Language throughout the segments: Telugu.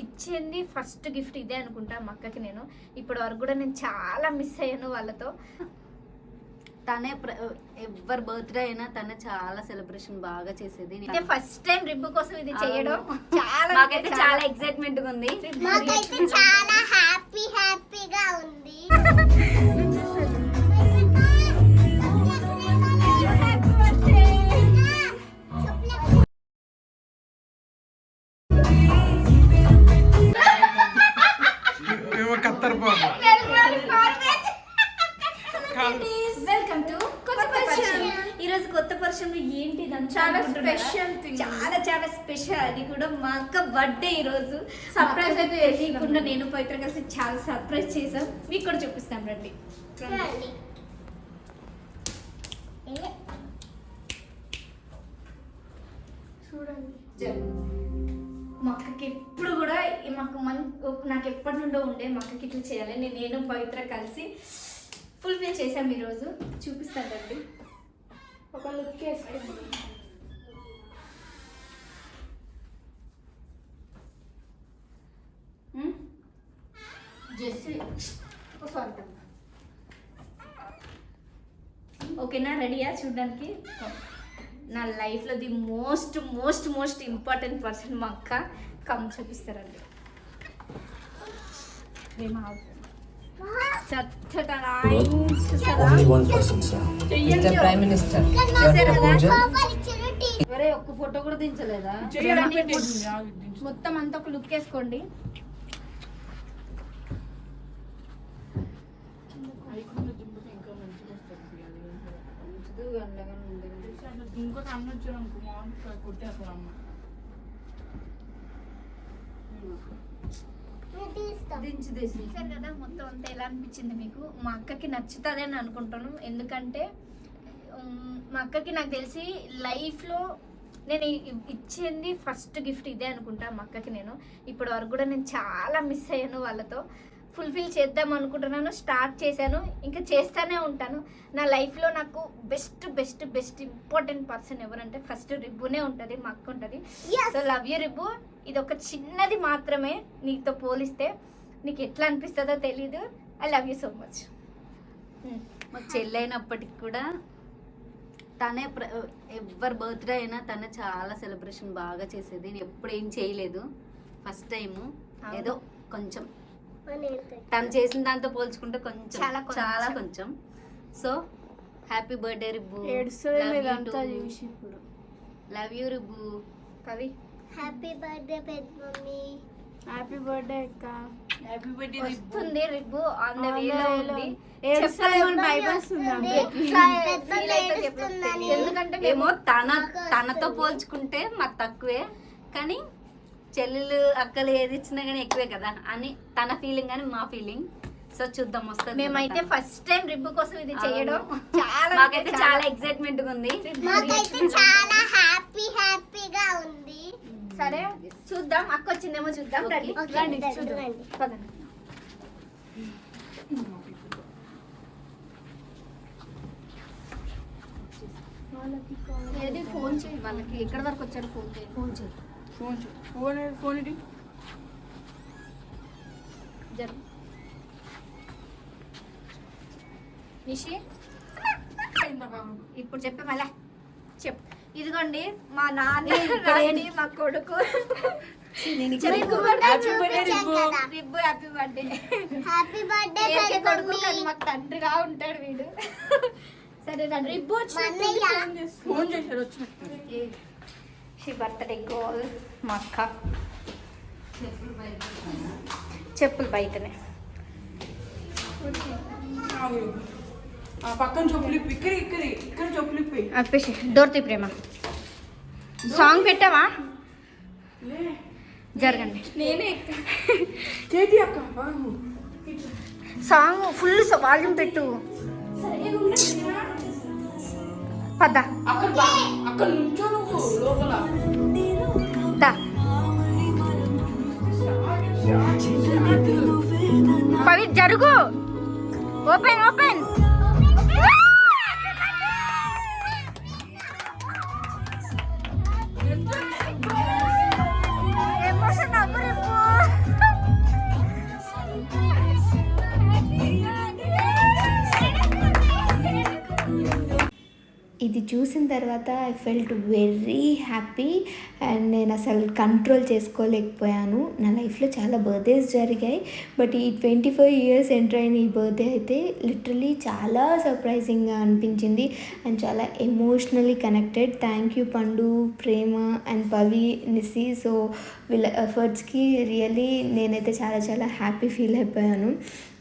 ఇచ్చింది ఫస్ట్ గిఫ్ట్ ఇదే అనుకుంటా మా అక్కకి. నేను ఇప్పటి వరకు కూడా నేను చాలా మిస్ అయ్యాను వాళ్ళతో. తనే ఎవరి బర్త్డే అయినా తనే చాలా సెలబ్రేషన్ బాగా చేసేది. ఇదే ఫస్ట్ టైం రిబ్బు కోసం ఇది చేయడం చాలా నాకైతే చాలా ఎక్సైట్మెంట్ గా ఉంది. నాకైతే చాలా హ్యాపీగా ఉంది. వెల్కమ్ టు కొత్త పరిచయం. ఈరోజు కొత్త పరిచయంలో ఏంటి చాలా స్పెషల్, చాలా స్పెషల్. అది కూడా మా అక్క బర్త్డే ఈరోజు. సర్ప్రైజ్ అయితే తెలియకుండా నేను పవిత్ర కలిసి చాలా సర్ప్రైజ్ చేసాం. మీకు కూడా చూపిస్తాం రండి. చూడండి మా అక్కకి ఎప్పుడు కూడా నాకు ఎప్పటి నుండో ఉండే మా అక్కకి ఇట్లా చేయాలి. నేను పవిత్ర కలిసి ఫుల్ఫిల్ చేసాం ఈరోజు. చూపిస్తాను రండి. ఒక లుక్ వేసుకుంటాం. ఓకేనా, రెడీయా చూడడానికి? నా లైఫ్లో ది మోస్ట్ ఇంపార్టెంట్ పర్సన్ మా అక్క. కమ్ చూపిస్తారండి. ఒక్క ఫోటో కూడా దించలేదా? మొత్తం అంతా ఒక లుక్ వేసుకోండి. ఇంకోటి అన్న వచ్చాను కొట్టేస్తారు అమ్మ. చూసారు కదా మొత్తం అంతా ఎలా అనిపించింది మీకు? మా అక్కకి నచ్చుతుంది అని అనుకుంటాను. ఎందుకంటే మా అక్కకి నాకు తెలిసి లైఫ్లో నేను ఇచ్చింది ఫస్ట్ గిఫ్ట్ ఇదే అనుకుంటా మా అక్కకి. నేను ఇప్పటి వరకు కూడా నేను చాలా మిస్ అయ్యాను వాళ్ళతో. ఫుల్ఫిల్ చేద్దాం అనుకుంటున్నాను, స్టార్ట్ చేశాను, ఇంకా చేస్తూనే ఉంటాను. నా లైఫ్లో నాకు బెస్ట్ ఇంపార్టెంట్ పర్సన్ ఎవరంటే ఫస్ట్ రిబ్బునే ఉంటుంది, మా అక్క ఉంటుంది. So love you rib. ఇది ఒక చిన్నది మాత్రమే, నీతో పోలిస్తే నీకు ఎట్లా అనిపిస్తుందో తెలీదు. I love you so much. మాకు చెల్లైనప్పటికి కూడా తనే ఎవరి బర్త్డే అయినా తనే చాలా సెలబ్రేషన్ బాగా చేసేది. నేను ఎప్పుడు ఏం చేయలేదు, ఫస్ట్ టైము. ఏదో కొంచెం తను చేసిన దాంతో పోల్చుకుంటే చాలా కొంచెం. So happy birthday rib. Love you rib. కవి హ్యాపీ బర్త్డే పెద్ద మమ్మీ. హ్యాపీ బర్త్డే అక్క. హ్యాపీ బర్త్డే వస్తుంది రిబ్బు. ఆన్ ద వేలో ఉంది. ఎందుకంటే ఏమో తనతో పోల్చుకుంటే మాకు తక్కువే, కానీ చెల్లెలు అక్కలు ఏది ఇచ్చినా కానీ ఎక్కువే కదా అని తన ఫీలింగ్ అని మా ఫీలింగ్. సో చూద్దాం వస్తుంది. మేమైతే ఫస్ట్ టైం రిబ్బు కోసం ఇది చేయడం నాకైతే చాలా ఎక్సైట్మెంట్ గా ఉంది. నాకైతే చాలా హ్యాపీగా ఉంది. సరే చూద్దాం, అక్క వచ్చిందేమో చూద్దాం. రండి చూద్దాం. పదండి. ఏది ఫోన్ చేయండి వాళ్ళకి, ఎక్కడి వరకు వచ్చారు ఫోన్ చేయండి. ఫోన్ ఇది నిషి ఇప్పుడు చెప్పే మళ్ళా చెప్పు. ఇదిగోండి మా నాన్న, మా కొడుకు rib happy birthday. Happy birthday కొడుకు కానీ మాకు తండ్రిగా ఉంటాడు వీడు. సరే రిబ్బు ఫోన్ చేశారు వచ్చిన షీ బర్త్డే గోల్. మా అక్క చెప్పులు బయటనే పక్కన చెప్పులు ఇక్కడ చెప్పులు ఇప్పి అప్పేసి డోర్తి ప్రేమ సాంగ్ పెట్టావా? జరగండి. నేనే చేతి అక్క సాంగ్ ఫుల్ వాల్యూమ్ పెట్టు. పద అక్కడ నుంచో నువ్వు లోపల దా. పవి జరుగు. ఓపెన్ ఎమోషన్ అవ్వరు. చూసిన తర్వాత I felt very happy and నేను అసలు కంట్రోల్ చేసుకోలేకపోయాను. నా లైఫ్లో చాలా బర్త్డేస్ జరిగాయి, బట్ ఈ 25 ఇయర్స్ ఎంటర్ అయిన ఈ బర్త్డే అయితే లిటరలీ చాలా సర్ప్రైజింగ్గా అనిపించింది అండ్ చాలా ఎమోషనలీ కనెక్టెడ్. థ్యాంక్ యూ పండు, ప్రేమ అండ్ పవి, నిసి. సో వీళ్ళ ఎఫర్ట్స్కి రియల్లీ నేనైతే చాలా చాలా హ్యాపీ ఫీల్ అయిపోయాను.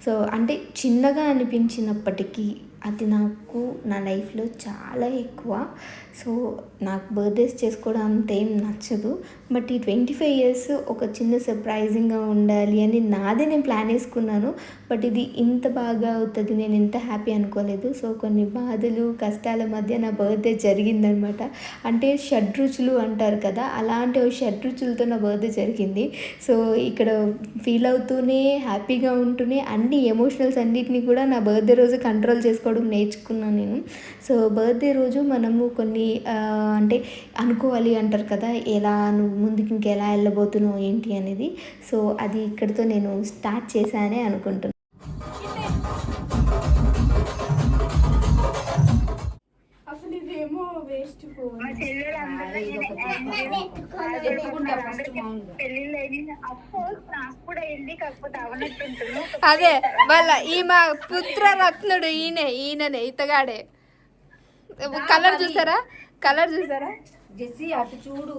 సో అంటే చిన్నగా అనిపించినప్పటికీ అది నాకు నా లైఫ్లో చాలా ఎక్కువ. సో నాకు బర్త్డేస్ చేసుకోవడం అంతేం నచ్చదు, బట్ ఈ 25 ఇయర్స్ ఒక చిన్న సర్ప్రైజింగ్గా ఉండాలి అని నాదే నేను ప్లాన్ వేసుకున్నాను. బట్ ఇది ఇంత బాగా అవుతుంది నేను ఇంత హ్యాపీ అనుకోలేదు. సో కొన్ని బాధలు కష్టాల మధ్య నా బర్త్డే జరిగిందనమాట. అంటే షడ్రుచులు అంటారు కదా, అలాంటి షడ్రుచులతో నా బర్త్డే జరిగింది. సో ఇక్కడ ఫీల్ అవుతూనే హ్యాపీగా ఉంటూనే అన్ని ఎమోషనల్స్ అన్నిటిని కూడా నా బర్త్డే రోజు కంట్రోల్ చేసుకోవడం నేర్చుకున్నాను నేను. సో బర్త్డే రోజు మనము కొన్ని అంటే అనుకోవాలి అంటారు కదా, ఎలా నువ్వు ముందుకు ఇంకెలా వెళ్ళబోతున్నావు ఏంటి అనేది. సో అది ఇక్కడితో నేను స్టార్ట్ చేశానే అనుకుంటున్నాను. అసలు ఇదేమో వేస్ట్ అదే వాళ్ళ ఈమె పుత్ర రత్నుడు ఈయననే ఇతగాడే. కలర్ చూసారా, కలర్ చూసారా జెస్సీ అటు చూడు.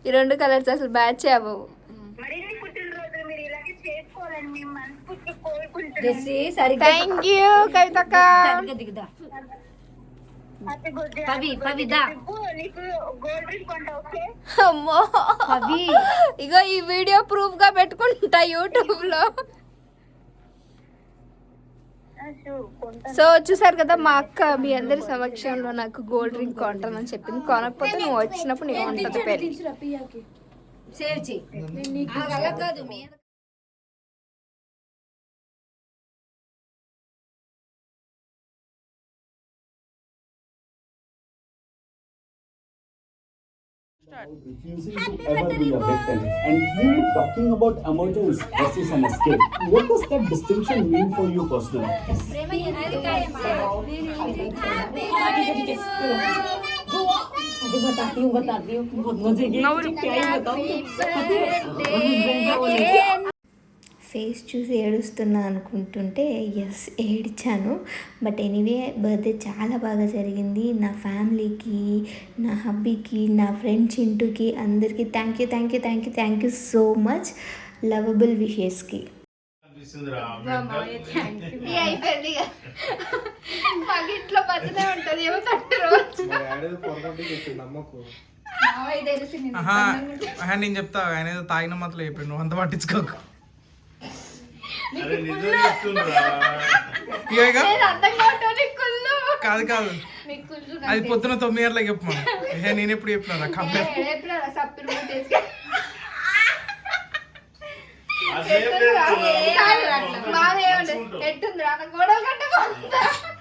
ఈ 2 కలర్స్ అసలు బ్యాచ్ అవ్వవు. జెస్సీ సరిగ్గా థ్యాంక్ యూ కవితక్క. సరిగ్గా దిగుదా. పవి దా. అమ్మో పవి ఇగో ఈ వీడియో ప్రూఫ్ గా పెట్టుకుంటా యూట్యూబ్ లో. సో చూసారు కదా, మా అక్క మీ అందరి సమక్షంలో నాకు గోల్డ్ రింగ్ కొంటానని చెప్పింది. కొనకపోతే నువ్వు వచ్చినప్పుడు నేను ఉంటుంది పెళ్ళి. సేవ్ చెయ్యి. అలా కాదు మీద refusing to ever be a victim, and you talking about emergence versus an escape. What does that distinction mean for you personally? Face చూసి ఏడుస్తున్నా అనుకుంటుంటే ఎస్ ఏడ్చాను. బట్ ఎనీవే బర్త్డే చాలా బాగా జరిగింది. నా ఫ్యామిలీకి, నా హబ్బీకి, నా ఫ్రెండ్ చింటూకి అందరికీ thank you so much. Lovable విషెస్కి. అయిపోయింది మాకు ఇంట్లో బర్త్డే ఉంటుంది ఏమో 30 రోజు. నేను చెప్తా, ఆయన ఏదో తాగిన మాత్రం చెప్పాడు, నువ్వు అంత పట్టించుకోకు. కాదు కాదు, అది పొద్దున 9 గంటలకు చెప్పమా. నేను ఎప్పుడు చెప్పినా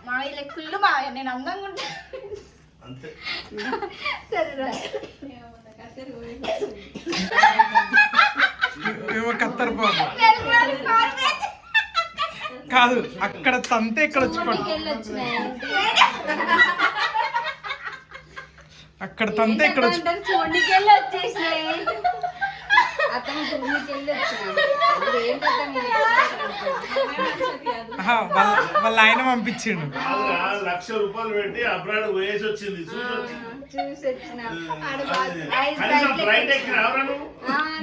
మా కుళ్ళు మా నేను అందంగా ఉంటా. మేము కత్తర్ బాబు కాదు, అక్కడ తంతే ఇక్కడ వచ్చి పడు, అక్కడ తంతే ఇక్కడ వచ్చి చూడకెళ్ళి వచ్చేసినాయి. అతను చూడకెళ్ళి వాళ్ళ ఆయన పంపించిండు. 1,00,000 రూపాయలు పెట్టి అబ్రాడ్ వేసి వచ్చింది. చూసి వచ్చిన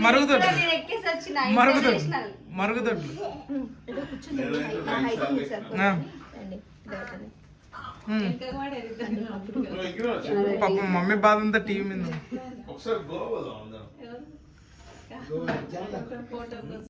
మరుగుదొడ్లు మరుగుదొడ్లు పాపం మమ్మీ బాధ అంతా టీవీ మీద. ఒకసారి గోవా